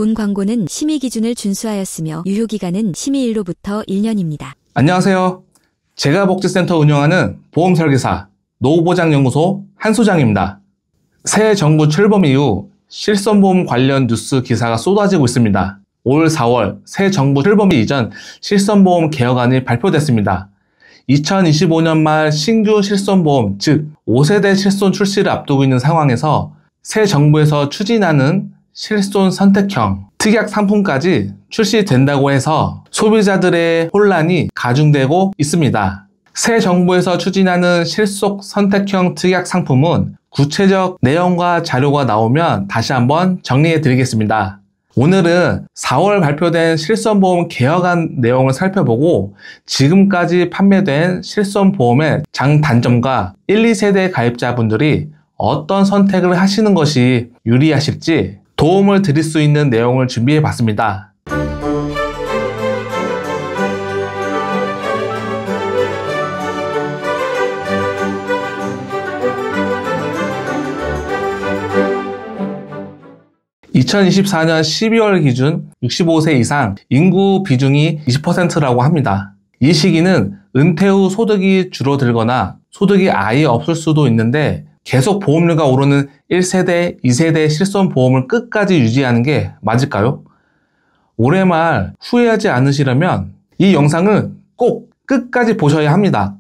본 광고는 심의 기준을 준수하였으며 유효기간은 심의일로부터 1년입니다. 안녕하세요. 제가복지센터 운영하는 보험설계사 노후보장연구소 한소장입니다. 새 정부 출범 이후 실손보험 관련 뉴스 기사가 쏟아지고 있습니다. 올 4월 새 정부 출범 이전 실손보험 개혁안이 발표됐습니다. 2025년 말 신규 실손보험, 즉 5세대 실손 출시를 앞두고 있는 상황에서 새 정부에서 추진하는 실손 선택형 특약 상품까지 출시된다고 해서 소비자들의 혼란이 가중되고 있습니다. 새 정부에서 추진하는 실속 선택형 특약 상품은 구체적 내용과 자료가 나오면 다시 한번 정리해 드리겠습니다. 오늘은 4월 발표된 실손보험 개혁안 내용을 살펴보고 지금까지 판매된 실손보험의 장단점과 1, 2세대 가입자분들이 어떤 선택을 하시는 것이 유리하실지 도움을 드릴 수 있는 내용을 준비해 봤습니다. (2024년 12월) 기준 65세 이상 인구 비중이 20%라고 합니다. 이 시기는 은퇴 후 소득이 줄어들거나 소득이 아예 없을 수도 있는데 계속 보험료가 오르는 1세대, 2세대 실손보험을 끝까지 유지하는 게 맞을까요? 올해 말 후회하지 않으시려면 이 영상을 꼭 끝까지 보셔야 합니다.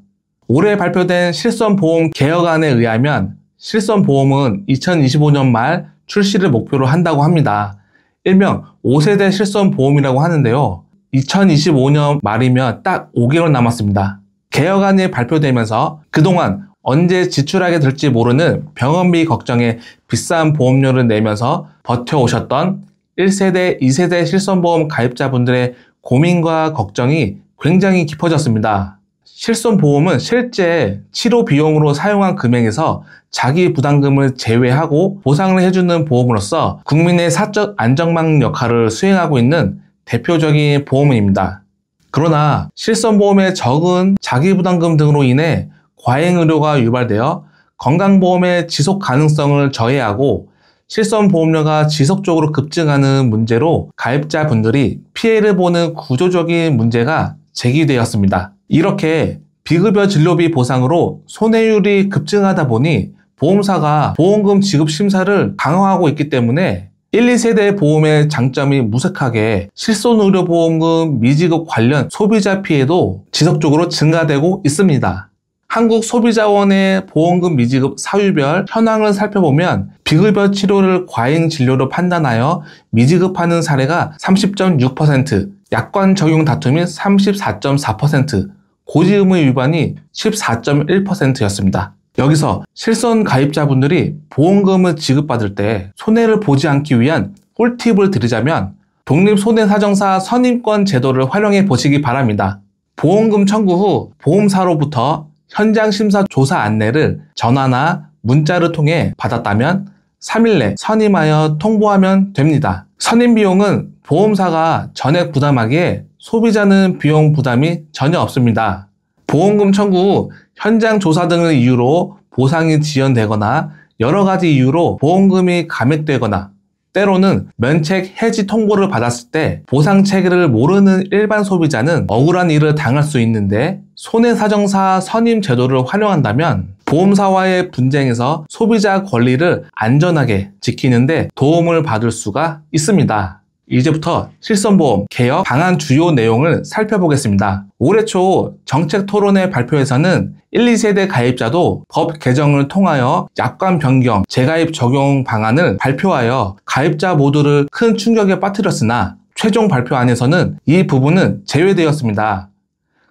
올해 발표된 실손보험 개혁안에 의하면 실손보험은 2025년 말 출시를 목표로 한다고 합니다. 일명 5세대 실손보험이라고 하는데요. 2025년 말이면 딱 5개월 남았습니다. 개혁안이 발표되면서 그동안 언제 지출하게 될지 모르는 병원비 걱정에 비싼 보험료를 내면서 버텨오셨던 1세대, 2세대 실손보험 가입자분들의 고민과 걱정이 굉장히 깊어졌습니다. 실손보험은 실제 치료 비용으로 사용한 금액에서 자기 부담금을 제외하고 보상을 해주는 보험으로서 국민의 사적 안전망 역할을 수행하고 있는 대표적인 보험입니다. 그러나 실손보험의 적은 자기 부담금 등으로 인해 과잉의료가 유발되어 건강보험의 지속 가능성을 저해하고 실손보험료가 지속적으로 급증하는 문제로 가입자분들이 피해를 보는 구조적인 문제가 제기되었습니다. 이렇게 비급여 진료비 보상으로 손해율이 급증하다 보니 보험사가 보험금 지급 심사를 강화하고 있기 때문에 1, 2세대 보험의 장점이 무색하게 실손의료보험금 미지급 관련 소비자 피해도 지속적으로 증가되고 있습니다. 한국소비자원의 보험금 미지급 사유별 현황을 살펴보면 비급여 치료를 과잉 진료로 판단하여 미지급하는 사례가 30.6%, 약관 적용 다툼이 34.4%, 고지 의무 위반이 14.1%였습니다. 여기서 실손 가입자분들이 보험금을 지급받을 때 손해를 보지 않기 위한 꿀팁을 드리자면 독립손해사정사 선임권 제도를 활용해 보시기 바랍니다. 보험금 청구 후 보험사로부터 현장 심사 조사 안내를 전화나 문자를 통해 받았다면 3일 내 선임하여 통보하면 됩니다. 선임 비용은 보험사가 전액 부담하기에 소비자는 비용 부담이 전혀 없습니다. 보험금 청구 후 현장 조사 등의 이유로 보상이 지연되거나 여러 가지 이유로 보험금이 감액되거나 때로는 면책 해지 통보를 받았을 때 보상 체계를 모르는 일반 소비자는 억울한 일을 당할 수 있는데 손해사정사 선임 제도를 활용한다면 보험사와의 분쟁에서 소비자 권리를 안전하게 지키는데 도움을 받을 수가 있습니다. 이제부터 실손보험 개혁 방안 주요 내용을 살펴보겠습니다. 올해 초 정책토론회 발표에서는 1, 2세대 가입자도 법 개정을 통하여 약관 변경, 재가입 적용 방안을 발표하여 가입자 모두를 큰 충격에 빠뜨렸으나 최종 발표안에서는 이 부분은 제외되었습니다.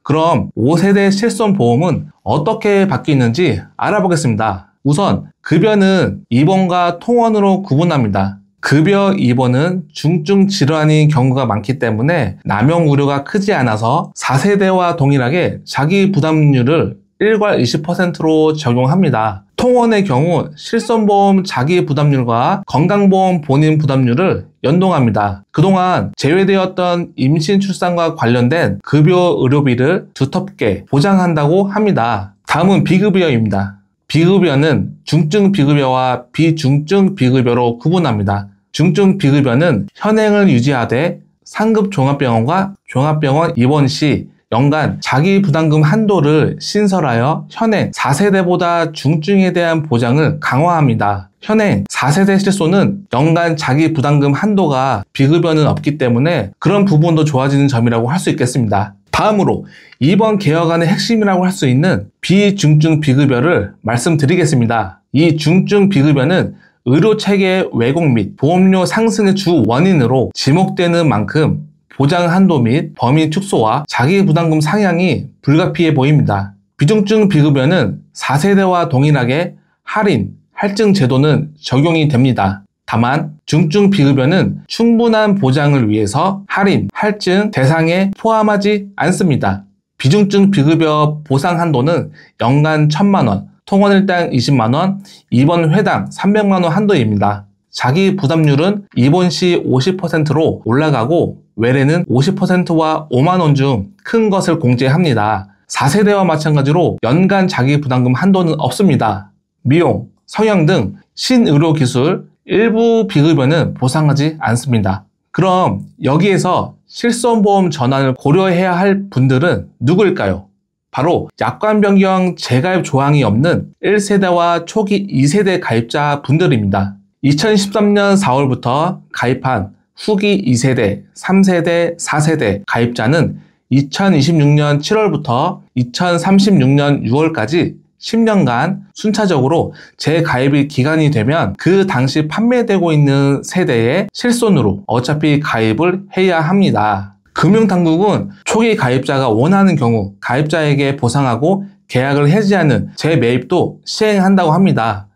그럼 5세대 실손보험은 어떻게 바뀌는지 알아보겠습니다. 우선 급여는 입원과 통원으로 구분합니다. 급여 입원은 중증 질환인 경우가 많기 때문에 남용 우려가 크지 않아서 4세대와 동일하게 자기 부담률을 일괄 20%로 적용합니다. 통원의 경우 실손보험 자기 부담률과 건강보험 본인 부담률을 연동합니다. 그동안 제외되었던 임신 출산과 관련된 급여 의료비를 두텁게 보장한다고 합니다. 다음은 비급여입니다. 비급여는 중증 비급여와 비중증 비급여로 구분합니다. 중증 비급여는 현행을 유지하되 상급 종합병원과 종합병원 입원 시 연간 자기 부담금 한도를 신설하여 현행 4세대보다 중증에 대한 보장을 강화합니다. 현행 4세대 실손은 연간 자기 부담금 한도가 비급여는 없기 때문에 그런 부분도 좋아지는 점이라고 할 수 있겠습니다. 다음으로 이번 개혁안의 핵심이라고 할 수 있는 비중증 비급여를 말씀드리겠습니다. 이 중증 비급여는 의료체계 왜곡 및 보험료 상승의 주 원인으로 지목되는 만큼 보장 한도 및 범위 축소와 자기 부담금 상향이 불가피해 보입니다. 비중증 비급여는 4세대와 동일하게 할인, 할증 제도는 적용이 됩니다. 다만 중증 비급여는 충분한 보장을 위해서 할인, 할증 대상에 포함하지 않습니다. 비중증 비급여 보상 한도는 연간 1,000만원, 통원일당 20만원, 입원 회당 300만원 한도입니다. 자기 부담률은 입원 시 50%로 올라가고 외래는 50%와 5만원 중 큰 것을 공제합니다. 4세대와 마찬가지로 연간 자기 부담금 한도는 없습니다. 미용, 성형 등 신의료기술 일부 비급여는 보상하지 않습니다. 그럼 여기에서 실손보험 전환을 고려해야 할 분들은 누구일까요? 바로 약관 변경 재가입 조항이 없는 1세대와 초기 2세대 가입자 분들입니다. 2013년 4월부터 가입한 후기 2세대, 3세대, 4세대 가입자는 2026년 7월부터 2036년 6월까지 10년간 순차적으로 재가입이 기간이 되면 그 당시 판매되고 있는 세대의 실손으로 어차피 가입을 해야 합니다. 금융당국은 초기 가입자가 원하는 경우 가입자에게 보상하고 계약을 해지하는 재매입도 시행한다고 합니다.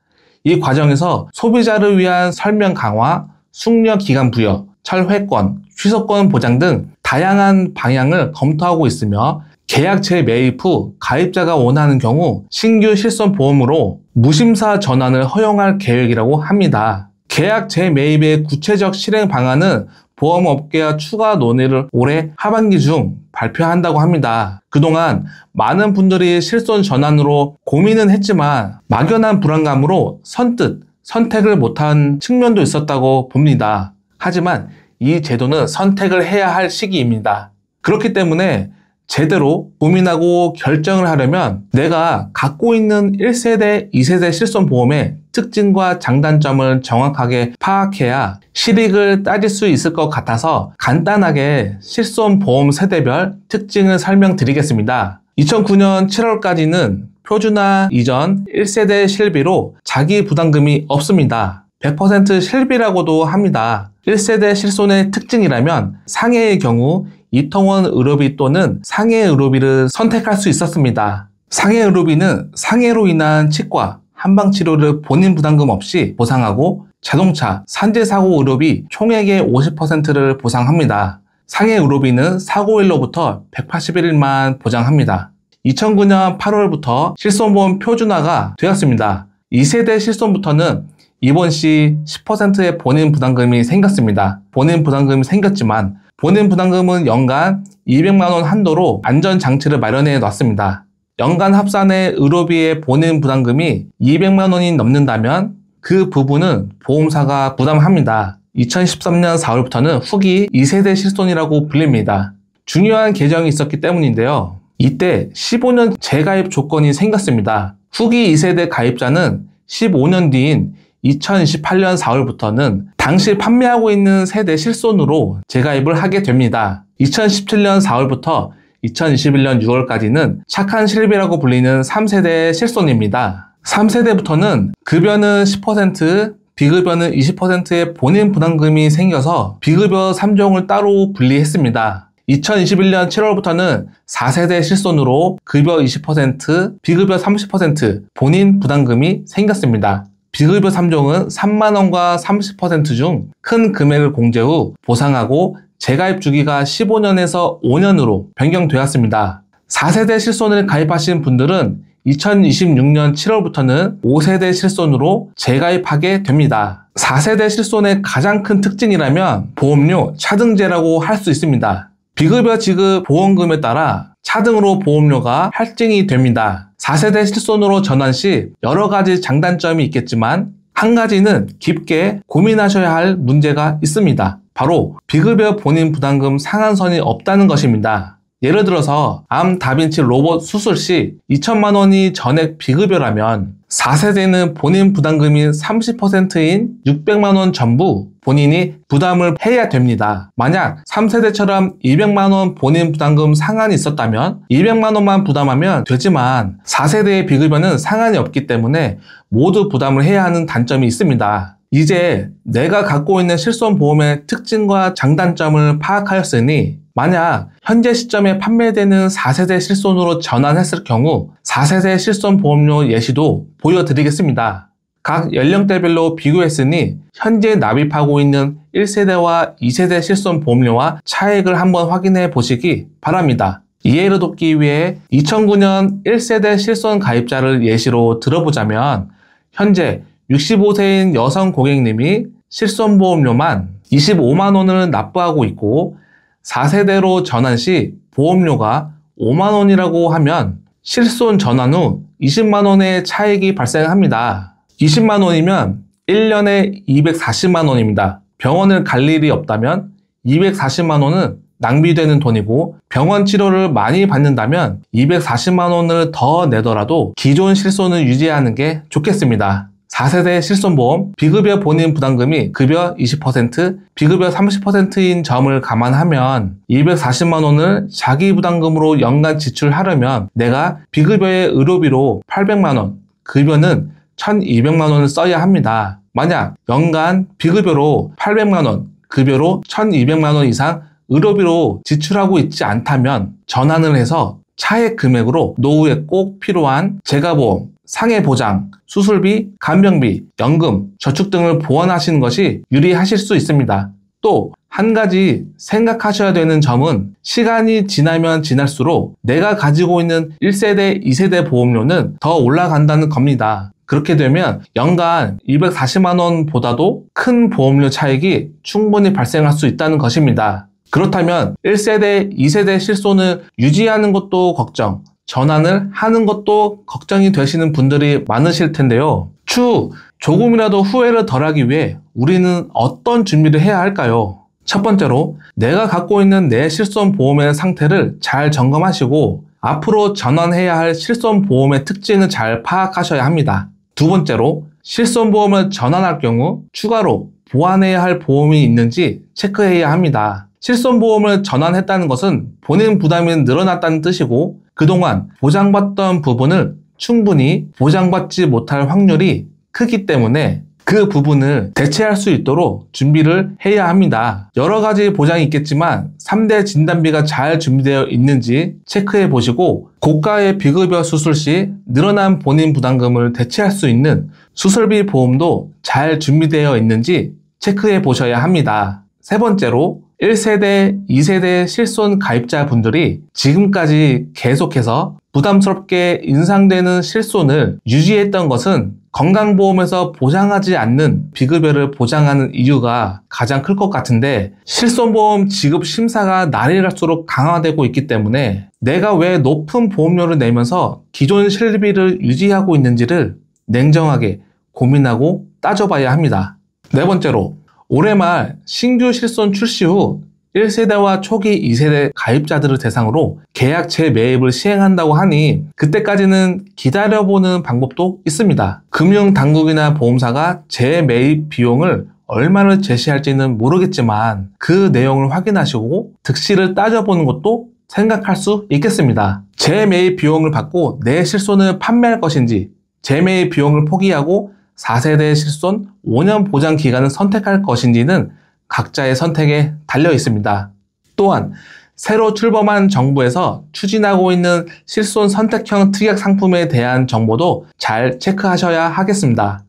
이 과정에서 소비자를 위한 설명 강화, 숙려 기간 부여, 철회권, 취소권 보장 등 다양한 방향을 검토하고 있으며 계약 재매입 후 가입자가 원하는 경우 신규 실손보험으로 무심사 전환을 허용할 계획이라고 합니다. 계약 재매입의 구체적 실행 방안은 보험업계와 추가 논의를 올해 하반기 중 발표한다고 합니다. 그동안 많은 분들이 실손 전환으로 고민은 했지만 막연한 불안감으로 선뜻 선택을 못한 측면도 있었다고 봅니다. 하지만 이 제도는 선택을 해야 할 시기입니다. 그렇기 때문에 제대로 고민하고 결정을 하려면 내가 갖고 있는 1세대, 2세대 실손보험의 특징과 장단점을 정확하게 파악해야 실익을 따질 수 있을 것 같아서 간단하게 실손보험 세대별 특징을 설명드리겠습니다. 2009년 7월까지는 표준화 이전 1세대 실비로 자기 부담금이 없습니다. 100% 실비라고도 합니다. 1세대 실손의 특징이라면 상해의 경우 입통원 의료비 또는 상해 의료비를 선택할 수 있었습니다. 상해 의료비는 상해로 인한 치과, 한방치료를 본인 부담금 없이 보상하고 자동차, 산재사고 의료비 총액의 50%를 보상합니다. 상해 의료비는 사고일로부터 181일만 보장합니다. 2009년 8월부터 실손보험 표준화가 되었습니다. 2세대 실손부터는 입원 시 10%의 본인 부담금이 생겼습니다. 본인 부담금이 생겼지만 본인 부담금은 연간 200만원 한도로 안전장치를 마련해 놨습니다. 연간 합산의 의료비의 본인 부담금이 200만원이 넘는다면 그 부분은 보험사가 부담합니다. 2013년 4월부터는 후기 2세대 실손이라고 불립니다. 중요한 개정이 있었기 때문인데요. 이때 15년 재가입 조건이 생겼습니다. 후기 2세대 가입자는 15년 뒤인 2028년 4월부터는 당시 판매하고 있는 세대 실손으로 재가입을 하게 됩니다. 2017년 4월부터 2021년 6월까지는 착한 실비라고 불리는 3세대 실손입니다. 3세대부터는 급여는 10%, 비급여는 20%의 본인 부담금이 생겨서 비급여 3종을 따로 분리했습니다. 2021년 7월부터는 4세대 실손으로 급여 20%, 비급여 30% 본인 부담금이 생겼습니다. 비급여 3종은 3만원과 30% 중 큰 금액을 공제 후 보상하고 재가입 주기가 15년에서 5년으로 변경되었습니다. 4세대 실손을 가입하신 분들은 2026년 7월부터는 5세대 실손으로 재가입하게 됩니다. 4세대 실손의 가장 큰 특징이라면 보험료 차등제라고 할 수 있습니다. 비급여 지급 보험금에 따라 차등으로 보험료가 할증이 됩니다. 4세대 실손으로 전환 시 여러 가지 장단점이 있겠지만 한 가지는 깊게 고민하셔야 할 문제가 있습니다. 바로 비급여 본인 부담금 상한선이 없다는 것입니다. 예를 들어서 암 다빈치 로봇 수술 시 2천만 원이 전액 비급여라면 4세대는 본인 부담금이 30%인 600만 원 전부 본인이 부담을 해야 됩니다. 만약 3세대처럼 200만 원 본인 부담금 상한이 있었다면 200만 원만 부담하면 되지만 4세대의 비급여는 상한이 없기 때문에 모두 부담을 해야 하는 단점이 있습니다. 이제 내가 갖고 있는 실손보험의 특징과 장단점을 파악하였으니 만약 현재 시점에 판매되는 4세대 실손으로 전환했을 경우 4세대 실손보험료 예시도 보여드리겠습니다. 각 연령대별로 비교했으니 현재 납입하고 있는 1세대와 2세대 실손보험료와 차액을 한번 확인해 보시기 바랍니다. 이해를 돕기 위해 2009년 1세대 실손 가입자를 예시로 들어보자면 현재 65세인 여성 고객님이 실손보험료만 25만 원을 납부하고 있고 4세대로 전환 시 보험료가 5만 원이라고 하면 실손 전환 후 20만 원의 차익이 발생합니다. 20만 원이면 1년에 240만 원입니다. 병원을 갈 일이 없다면 240만 원은 낭비되는 돈이고 병원 치료를 많이 받는다면 240만 원을 더 내더라도 기존 실손을 유지하는 게 좋겠습니다. 4세대 실손보험, 비급여 본인 부담금이 급여 20%, 비급여 30%인 점을 감안하면 240만 원을 자기 부담금으로 연간 지출하려면 내가 비급여의 의료비로 800만 원, 급여는 1200만 원을 써야 합니다. 만약 연간 비급여로 800만 원, 급여로 1200만 원 이상 의료비로 지출하고 있지 않다면 전환을 해서 차액 금액으로 노후에 꼭 필요한 재가보험, 상해보장, 수술비, 간병비, 연금, 저축 등을 보완하시는 것이 유리하실 수 있습니다. 또 한 가지 생각하셔야 되는 점은 시간이 지나면 지날수록 내가 가지고 있는 1세대, 2세대 보험료는 더 올라간다는 겁니다. 그렇게 되면 연간 240만 원보다도 큰 보험료 차익이 충분히 발생할 수 있다는 것입니다. 그렇다면 1세대, 2세대 실손을 유지하는 것도 걱정, 전환을 하는 것도 걱정이 되시는 분들이 많으실 텐데요. 추후 조금이라도 후회를 덜하기 위해 우리는 어떤 준비를 해야 할까요? 첫 번째로 내가 갖고 있는 내 실손보험의 상태를 잘 점검하시고 앞으로 전환해야 할 실손보험의 특징을 잘 파악하셔야 합니다. 두 번째로 실손보험을 전환할 경우 추가로 보완해야 할 보험이 있는지 체크해야 합니다. 실손보험을 전환했다는 것은 본인 부담이 늘어났다는 뜻이고 그동안 보장받던 부분을 충분히 보장받지 못할 확률이 크기 때문에 그 부분을 대체할 수 있도록 준비를 해야 합니다. 여러 가지 보장이 있겠지만 3대 진단비가 잘 준비되어 있는지 체크해 보시고 고가의 비급여 수술 시 늘어난 본인 부담금을 대체할 수 있는 수술비 보험도 잘 준비되어 있는지 체크해 보셔야 합니다. 세 번째로 1세대, 2세대 실손 가입자분들이 지금까지 계속해서 부담스럽게 인상되는 실손을 유지했던 것은 건강보험에서 보장하지 않는 비급여를 보장하는 이유가 가장 클 것 같은데 실손보험 지급 심사가 날이 갈수록 강화되고 있기 때문에 내가 왜 높은 보험료를 내면서 기존 실비를 유지하고 있는지를 냉정하게 고민하고 따져봐야 합니다. 네 번째로 올해 말 신규 실손 출시 후 1세대와 초기 2세대 가입자들을 대상으로 계약 재매입을 시행한다고 하니 그때까지는 기다려보는 방법도 있습니다. 금융당국이나 보험사가 재매입 비용을 얼마를 제시할지는 모르겠지만 그 내용을 확인하시고 득실을 따져보는 것도 생각할 수 있겠습니다. 재매입 비용을 받고 내 실손을 판매할 것인지 재매입 비용을 포기하고 4세대 실손 5년 보장 기간을 선택할 것인지는 각자의 선택에 달려 있습니다. 또한 새로 출범한 정부에서 추진하고 있는 실손 선택형 특약 상품에 대한 정보도 잘 체크하셔야 하겠습니다.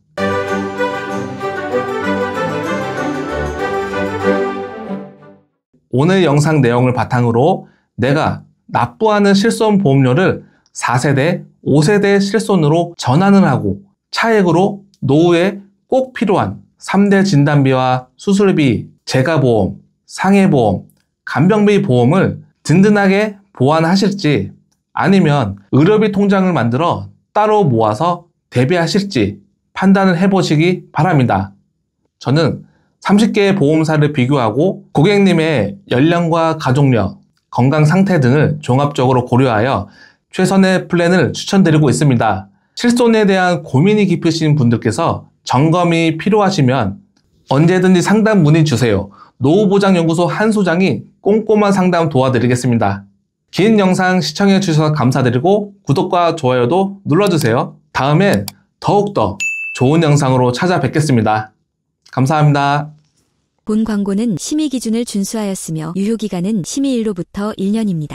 오늘 영상 내용을 바탕으로 내가 납부하는 실손 보험료를 4세대, 5세대 실손으로 전환을 하고 차액으로 노후에 꼭 필요한 3대 진단비와 수술비, 재가보험, 상해보험, 간병비 보험을 든든하게 보완하실지 아니면 의료비 통장을 만들어 따로 모아서 대비하실지 판단을 해보시기 바랍니다. 저는 30개의 보험사를 비교하고 고객님의 연령과 가족력, 건강 상태 등을 종합적으로 고려하여 최선의 플랜을 추천드리고 있습니다. 실손에 대한 고민이 깊으신 분들께서 점검이 필요하시면 언제든지 상담 문의 주세요. 노후보장연구소 한 소장이 꼼꼼한 상담 도와드리겠습니다. 긴 영상 시청해 주셔서 감사드리고 구독과 좋아요도 눌러주세요. 다음엔 더욱더 좋은 영상으로 찾아뵙겠습니다. 감사합니다. 본 광고는 심의 기준을 준수하였으며 유효기간은 심의일로부터 1년입니다.